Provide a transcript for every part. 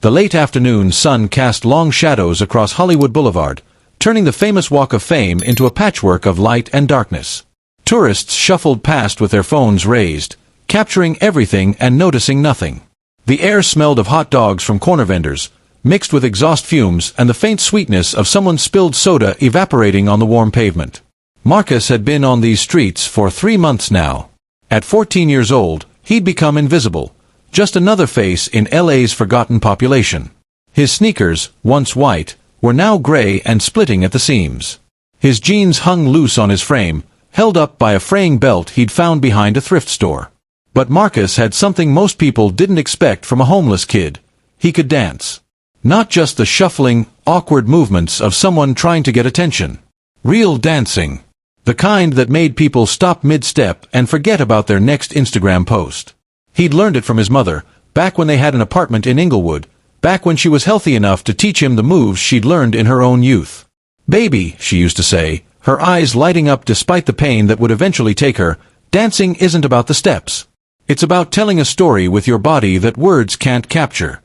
The late afternoon sun cast long shadows across Hollywood Boulevard, turning the famous Walk of Fame into a patchwork of light and darkness. Tourists shuffled past with their phones raised, capturing everything and noticing nothing. The air smelled of hot dogs from corner vendors, mixed with exhaust fumes and the faint sweetness of someone's spilled soda evaporating on the warm pavement. Marcus had been on these streets for 3 months now. At 14 years old, he'd become invisible, just another face in LA's forgotten population. His sneakers, once white, were now gray and splitting at the seams. His jeans hung loose on his frame, held up by a fraying belt he'd found behind a thrift store. But Marcus had something most people didn't expect from a homeless kid. He could dance. Not just the shuffling, awkward movements of someone trying to get attention. Real dancing. The kind that made people stop mid-step and forget about their next Instagram post. He'd learned it from his mother, back when they had an apartment in Inglewood, back when she was healthy enough to teach him the moves she'd learned in her own youth. "Baby," she used to say, her eyes lighting up despite the pain that would eventually take her, "dancing isn't about the steps. It's about telling a story with your body that words can't capture."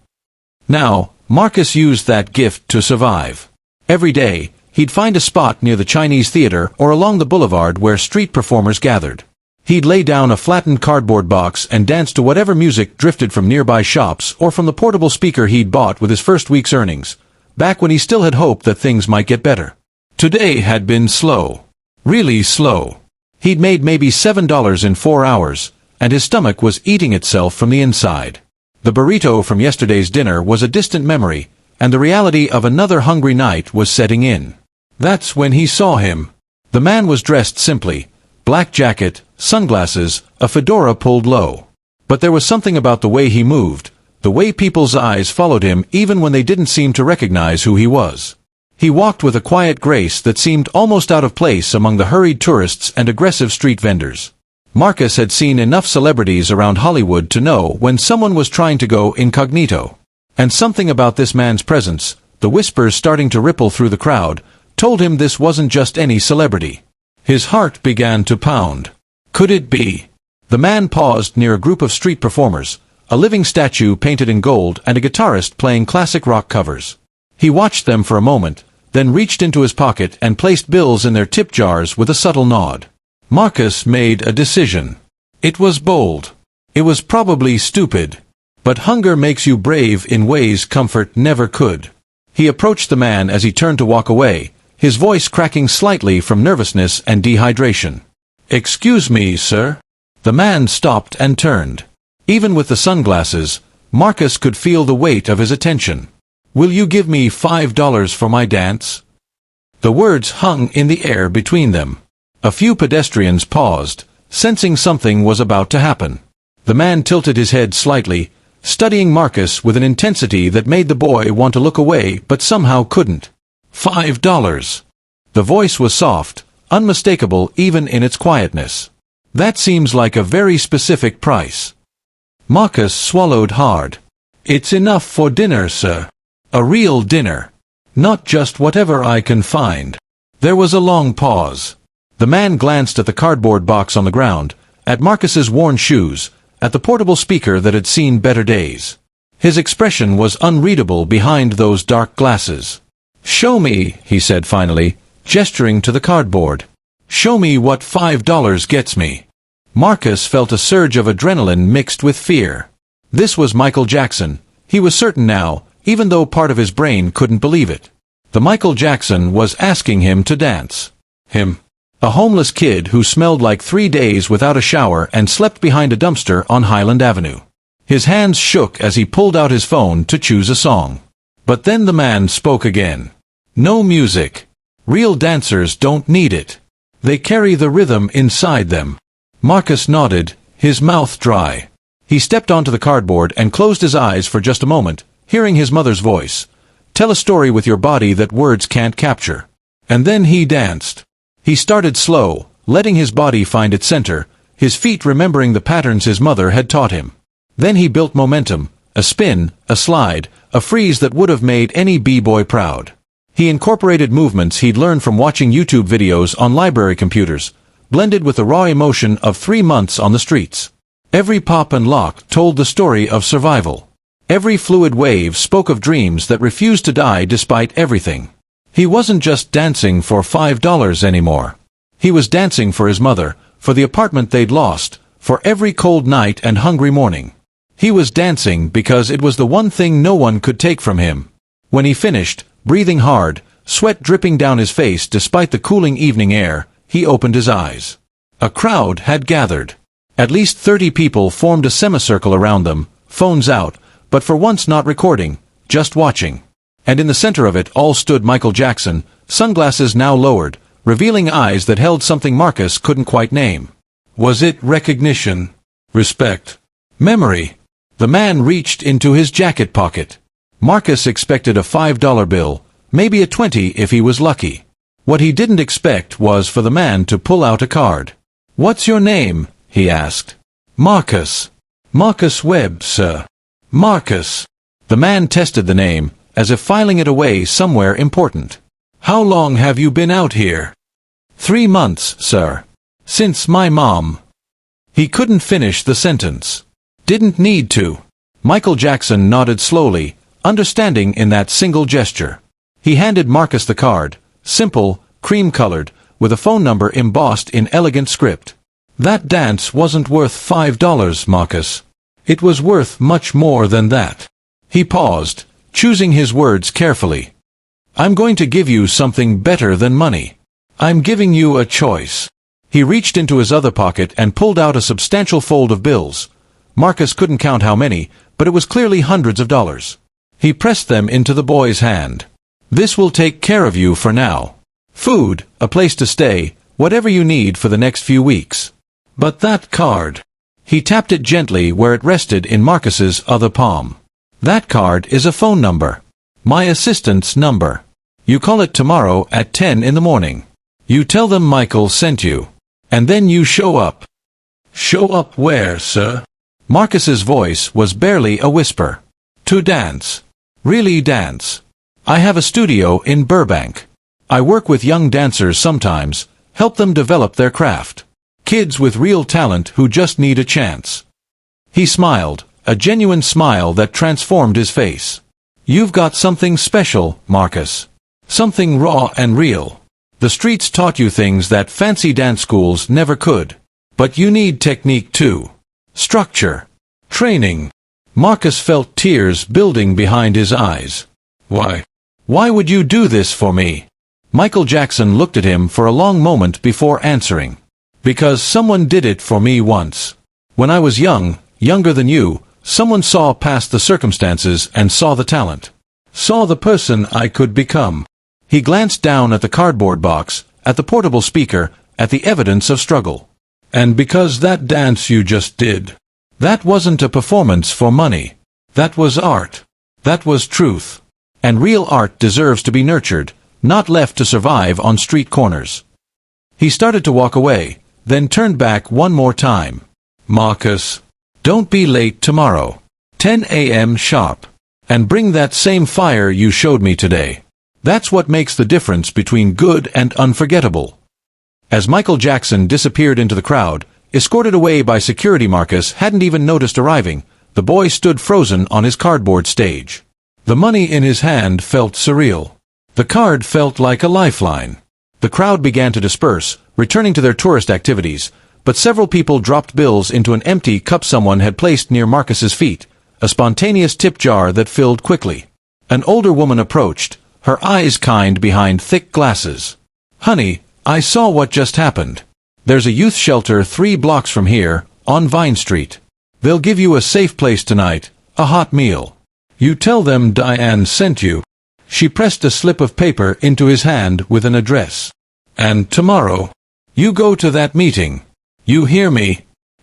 Now, Marcus used that gift to survive. Every day, he'd find a spot near the Chinese theater or along the boulevard where street performers gathered. He'd lay down a flattened cardboard box and dance to whatever music drifted from nearby shops or from the portable speaker he'd bought with his first week's earnings, back when he still had hope that things might get better. Today had been slow. Really slow. He'd made maybe $7 in 4 hours, and his stomach was eating itself from the inside. The burrito from yesterday's dinner was a distant memory, and the reality of another hungry night was setting in. That's when he saw him. The man was dressed simply. Black jacket, sunglasses, a fedora pulled low. But there was something about the way he moved, the way people's eyes followed him even when they didn't seem to recognize who he was. He walked with a quiet grace that seemed almost out of place among the hurried tourists and aggressive street vendors. Marcus had seen enough celebrities around Hollywood to know when someone was trying to go incognito. And something about this man's presence, the whispers starting to ripple through the crowd, told him this wasn't just any celebrity. His heart began to pound. Could it be? The man paused near a group of street performers, a living statue painted in gold and a guitarist playing classic rock covers. He watched them for a moment, then reached into his pocket and placed bills in their tip jars with a subtle nod. Marcus made a decision. It was bold. It was probably stupid. But hunger makes you brave in ways comfort never could. He approached the man as he turned to walk away, his voice cracking slightly from nervousness and dehydration. "Excuse me, sir." The man stopped and turned. Even with the sunglasses, Marcus could feel the weight of his attention. "Will you give me $5 for my dance?" The words hung in the air between them. A few pedestrians paused, sensing something was about to happen. The man tilted his head slightly, studying Marcus with an intensity that made the boy want to look away but somehow couldn't. $5. The voice was soft, unmistakable even in its quietness. "That seems like a very specific price." Marcus swallowed hard. "It's enough for dinner, sir. A real dinner. Not just whatever I can find." There was a long pause. The man glanced at the cardboard box on the ground, at Marcus's worn shoes, at the portable speaker that had seen better days. His expression was unreadable behind those dark glasses. "Show me," he said finally, gesturing to the cardboard. "Show me what $5 gets me." Marcus felt a surge of adrenaline mixed with fear. This was Michael Jackson. He was certain now, even though part of his brain couldn't believe it. The Michael Jackson was asking him to dance. Him. A homeless kid who smelled like 3 days without a shower and slept behind a dumpster on Highland Avenue. His hands shook as he pulled out his phone to choose a song. But then the man spoke again. "No music. Real dancers don't need it. They carry the rhythm inside them." Marcus nodded, his mouth dry. He stepped onto the cardboard and closed his eyes for just a moment, hearing his mother's voice. "Tell a story with your body that words can't capture." And then he danced. He started slow, letting his body find its center, his feet remembering the patterns his mother had taught him. Then he built momentum, a spin, a slide, a freeze that would have made any b-boy proud. He incorporated movements he'd learned from watching YouTube videos on library computers, blended with the raw emotion of 3 months on the streets. Every pop and lock told the story of survival. Every fluid wave spoke of dreams that refused to die despite everything. He wasn't just dancing for $5 anymore. He was dancing for his mother, for the apartment they'd lost, for every cold night and hungry morning. He was dancing because it was the one thing no one could take from him. When he finished, breathing hard, sweat dripping down his face despite the cooling evening air, he opened his eyes. A crowd had gathered. At least 30 people formed a semicircle around them, phones out, but for once not recording, just watching. And in the center of it all stood Michael Jackson, sunglasses now lowered, revealing eyes that held something Marcus couldn't quite name. Was it recognition? Respect? Memory? The man reached into his jacket pocket. Marcus expected a $5 bill, maybe a 20 if he was lucky. What he didn't expect was for the man to pull out a card. "What's your name?" he asked. "Marcus." "Marcus Webb, sir." "Marcus." The man tested the name, as if filing it away somewhere important. "How long have you been out here?" "3 months, sir. Since my mom." He couldn't finish the sentence. Didn't need to. Michael Jackson nodded slowly, understanding in that single gesture. He handed Marcus the card, simple, cream-colored, with a phone number embossed in elegant script. "That dance wasn't worth $5, Marcus. It was worth much more than that." He paused, choosing his words carefully. "I'm going to give you something better than money. I'm giving you a choice." He reached into his other pocket and pulled out a substantial fold of bills. Marcus couldn't count how many, but it was clearly hundreds of dollars. He pressed them into the boy's hand. "This will take care of you for now. Food, a place to stay, whatever you need for the next few weeks. But that card." He tapped it gently where it rested in Marcus's other palm. "That card is a phone number. My assistant's number. You call it tomorrow at 10 in the morning. You tell them Michael sent you. And then you show up." "Show up where, sir?" Marcus's voice was barely a whisper. "To dance. Really dance. I have a studio in Burbank. I work with young dancers sometimes, help them develop their craft. Kids with real talent who just need a chance." He smiled, a genuine smile that transformed his face. "You've got something special, Marcus. Something raw and real. The streets taught you things that fancy dance schools never could. But you need technique too. Structure. Training." Marcus felt tears building behind his eyes. "Why? Why would you do this for me?" Michael Jackson looked at him for a long moment before answering. "Because someone did it for me once. When I was young, younger than you, someone saw past the circumstances and saw the talent. Saw the person I could become." He glanced down at the cardboard box, at the portable speaker, at the evidence of struggle. "And because that dance you just did, that wasn't a performance for money. That was art. That was truth. And real art deserves to be nurtured, not left to survive on street corners." He started to walk away, then turned back one more time. "Marcus, don't be late tomorrow. 10 a.m. sharp. And bring that same fire you showed me today. That's what makes the difference between good and unforgettable." As Michael Jackson disappeared into the crowd, escorted away by security Marcus hadn't even noticed arriving, the boy stood frozen on his cardboard stage. The money in his hand felt surreal. The card felt like a lifeline. The crowd began to disperse, returning to their tourist activities, but several people dropped bills into an empty cup someone had placed near Marcus's feet, a spontaneous tip jar that filled quickly. An older woman approached, her eyes kind behind thick glasses. "Honey, I saw what just happened. There's a youth shelter 3 blocks from here, on Vine Street. They'll give you a safe place tonight, a hot meal. You tell them Diane sent you." She pressed a slip of paper into his hand with an address. "And tomorrow, you go to that meeting. You hear me?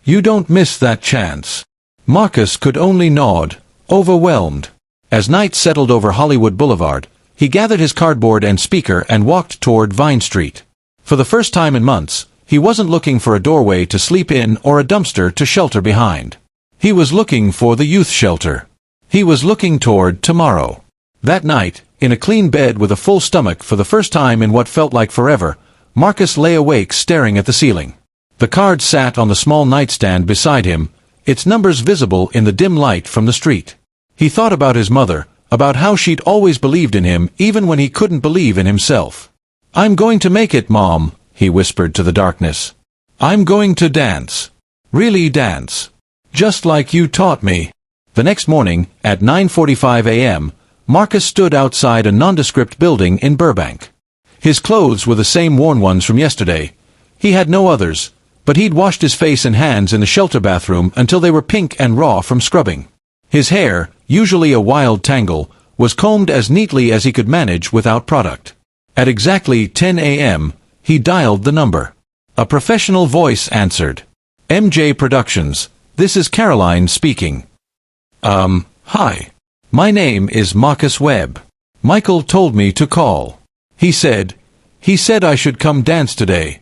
You don't miss that chance." Marcus could only nod, overwhelmed. As night settled over Hollywood Boulevard, he gathered his cardboard and speaker and walked toward Vine Street. For the first time in months, he wasn't looking for a doorway to sleep in or a dumpster to shelter behind. He was looking for the youth shelter. He was looking toward tomorrow. That night, in a clean bed with a full stomach for the first time in what felt like forever, Marcus lay awake staring at the ceiling. The card sat on the small nightstand beside him, its numbers visible in the dim light from the street. He thought about his mother, about how she'd always believed in him even when he couldn't believe in himself. "I'm going to make it, Mom," he whispered to the darkness. "I'm going to dance. Really dance. Just like you taught me." The next morning, at 9:45 a.m., Marcus stood outside a nondescript building in Burbank. His clothes were the same worn ones from yesterday. He had no others, but he'd washed his face and hands in the shelter bathroom until they were pink and raw from scrubbing. His hair, usually a wild tangle, was combed as neatly as he could manage without product. At exactly 10 a.m., he dialed the number. A professional voice answered. "MJ Productions, this is Caroline speaking." Hi. My name is Marcus Webb. Michael told me to call. He said I should come dance today."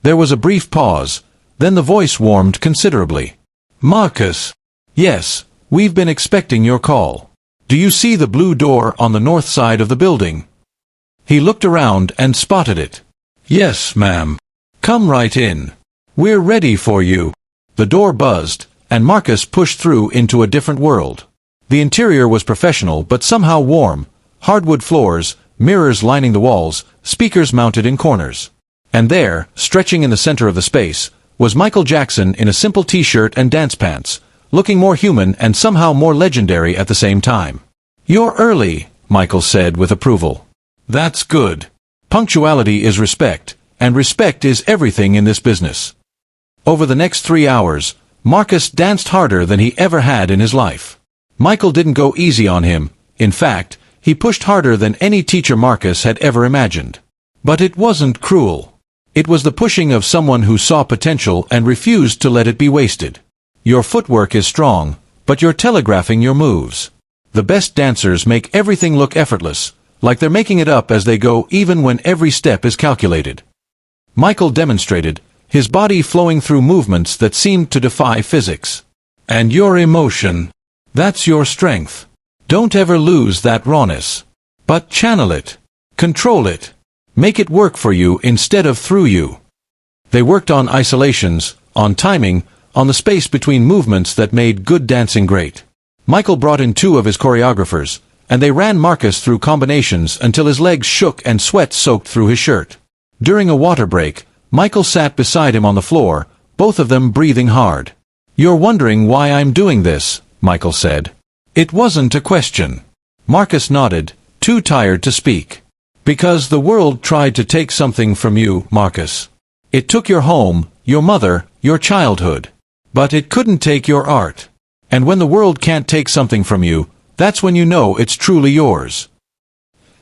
There was a brief pause, then the voice warmed considerably. "Marcus." "Yes, we've been expecting your call. Do you see the blue door on the north side of the building?" He looked around and spotted it. "Yes, ma'am. Come right in. We're ready for you." The door buzzed, and Marcus pushed through into a different world. The interior was professional but somehow warm. Hardwood floors, mirrors lining the walls, speakers mounted in corners. And there, stretching in the center of the space, was Michael Jackson in a simple t-shirt and dance pants, looking more human and somehow more legendary at the same time. "You're early," Michael said with approval. "That's good. Punctuality is respect, and respect is everything in this business." Over the next 3 hours, Marcus danced harder than he ever had in his life. Michael didn't go easy on him. In fact, he pushed harder than any teacher Marcus had ever imagined. But it wasn't cruel. It was the pushing of someone who saw potential and refused to let it be wasted. Your footwork is strong, but you're telegraphing your moves. The best dancers make everything look effortless, like they're making it up as they go even when every step is calculated. Michael demonstrated, his body flowing through movements that seemed to defy physics. And your emotion, that's your strength. Don't ever lose that rawness. But channel it. Control it. Make it work for you instead of through you. They worked on isolations, on timing, on the space between movements that made good dancing great. Michael brought in 2 of his choreographers, and they ran Marcus through combinations until his legs shook and sweat soaked through his shirt. During a water break, Michael sat beside him on the floor, both of them breathing hard. "You're wondering why I'm doing this," Michael said. It wasn't a question. Marcus nodded, too tired to speak. "Because the world tried to take something from you, Marcus. It took your home, your mother, your childhood. But it couldn't take your art. And when the world can't take something from you, that's when you know it's truly yours."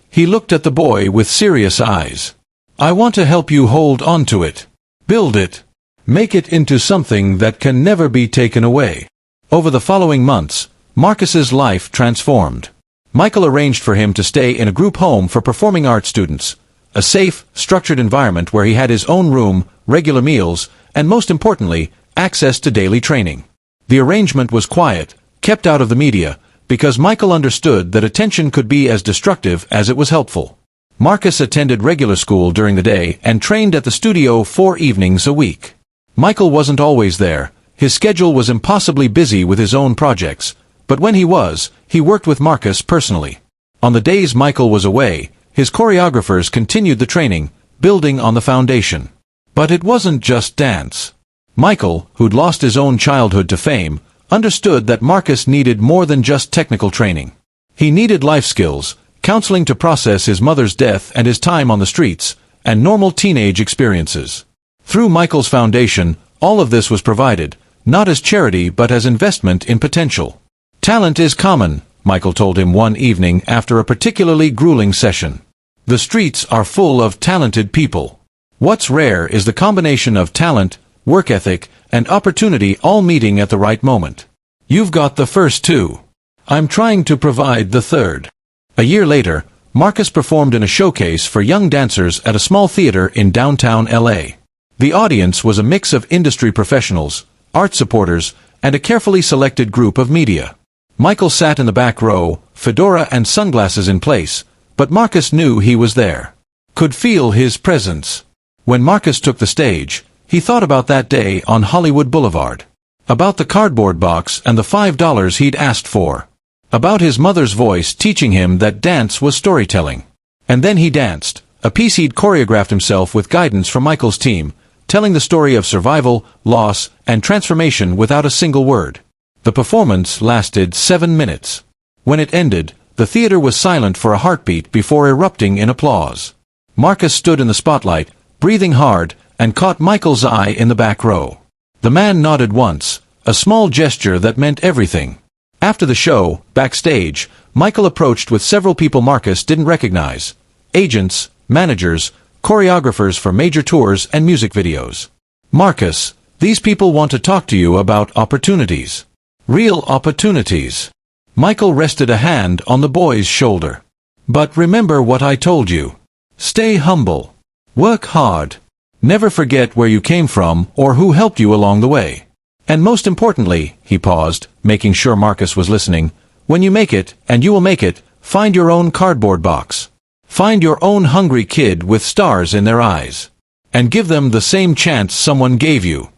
He looked at the boy with serious eyes. "I want to help you hold on to it. Build it. Make it into something that can never be taken away." Over the following months, Marcus's life transformed. Michael arranged for him to stay in a group home for performing arts students, a safe, structured environment where he had his own room, regular meals, and most importantly, access to daily training. The arrangement was quiet, kept out of the media, because Michael understood that attention could be as destructive as it was helpful. Marcus attended regular school during the day and trained at the studio 4 evenings a week. Michael wasn't always there. His schedule was impossibly busy with his own projects, but when he was, he worked with Marcus personally. On the days Michael was away, his choreographers continued the training, building on the foundation. But it wasn't just dance. Michael, who'd lost his own childhood to fame, understood that Marcus needed more than just technical training. He needed life skills, counseling to process his mother's death and his time on the streets, and normal teenage experiences. Through Michael's foundation, all of this was provided, not as charity but as investment in potential. "Talent is common," Michael told him one evening after a particularly grueling session. "The streets are full of talented people. What's rare is the combination of talent, work ethic, and opportunity all meeting at the right moment. You've got the first 2. I'm trying to provide the third." A year later, Marcus performed in a showcase for young dancers at a small theater in downtown LA. The audience was a mix of industry professionals, art supporters, and a carefully selected group of media. Michael sat in the back row, fedora and sunglasses in place, but Marcus knew he was there. Could feel his presence. When Marcus took the stage, he thought about that day on Hollywood Boulevard. About the cardboard box and the $5 he'd asked for. About his mother's voice teaching him that dance was storytelling. And then he danced, a piece he'd choreographed himself with guidance from Michael's team, telling the story of survival, loss, and transformation without a single word. The performance lasted 7 minutes. When it ended, the theater was silent for a heartbeat before erupting in applause. Marcus stood in the spotlight, breathing hard, and caught Michael's eye in the back row. The man nodded once, a small gesture that meant everything. After the show, backstage, Michael approached with several people Marcus didn't recognize. Agents, managers, choreographers for major tours and music videos. "Marcus, these people want to talk to you about opportunities. Real opportunities." Michael rested a hand on the boy's shoulder. "But remember what I told you. Stay humble. Work hard. Never forget where you came from or who helped you along the way. And most importantly," he paused, making sure Marcus was listening, "when you make it, and you will make it, find your own cardboard box. Find your own hungry kid with stars in their eyes. And give them the same chance someone gave you."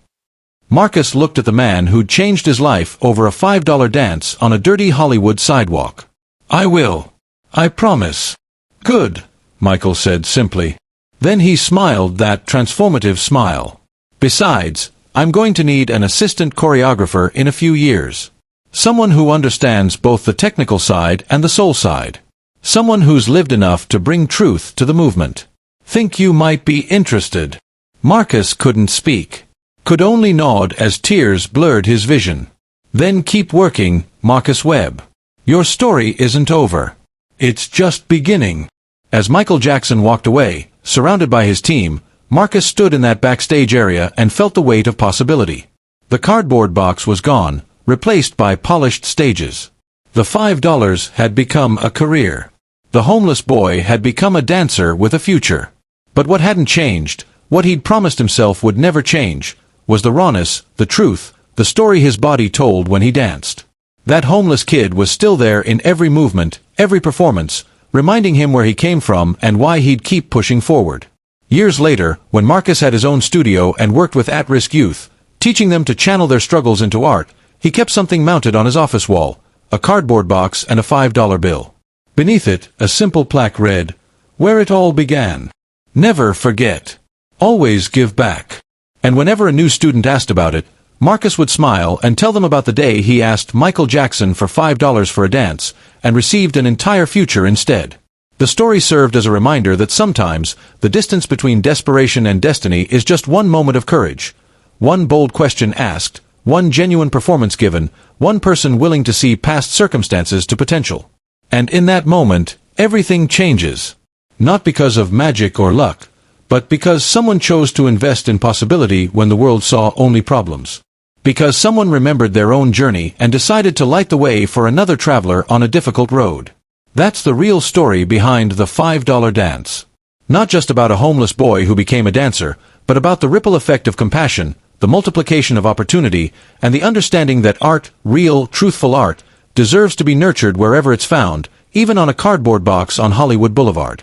Marcus looked at the man who'd changed his life over a $5 dance on a dirty Hollywood sidewalk. "I will. I promise." "Good," Michael said simply. Then he smiled that transformative smile. "Besides, I'm going to need an assistant choreographer in a few years. Someone who understands both the technical side and the soul side. Someone who's lived enough to bring truth to the movement. Think you might be interested?" Marcus couldn't speak. Could only nod as tears blurred his vision. "Then keep working, Marcus Webb. Your story isn't over. It's just beginning." As Michael Jackson walked away, surrounded by his team, Marcus stood in that backstage area and felt the weight of possibility. The cardboard box was gone, replaced by polished stages. The $5 had become a career. The homeless boy had become a dancer with a future. But what hadn't changed, what he'd promised himself would never change, was the rawness, the truth, the story his body told when he danced. That homeless kid was still there in every movement, every performance, reminding him where he came from and why he'd keep pushing forward. Years later, when Marcus had his own studio and worked with at-risk youth, teaching them to channel their struggles into art, he kept something mounted on his office wall, a cardboard box and a $5 bill. Beneath it, a simple plaque read, "Where it all began. Never forget. Always give back." And whenever a new student asked about it, Marcus would smile and tell them about the day he asked Michael Jackson for $5 for a dance, and received an entire future instead. The story served as a reminder that sometimes, the distance between desperation and destiny is just one moment of courage. One bold question asked, one genuine performance given, one person willing to see past circumstances to potential. And in that moment, everything changes. Not because of magic or luck, but because someone chose to invest in possibility when the world saw only problems. Because someone remembered their own journey and decided to light the way for another traveler on a difficult road. That's the real story behind the $5 dance. Not just about a homeless boy who became a dancer, but about the ripple effect of compassion, the multiplication of opportunity, and the understanding that art, real, truthful art, deserves to be nurtured wherever it's found, even on a cardboard box on Hollywood Boulevard.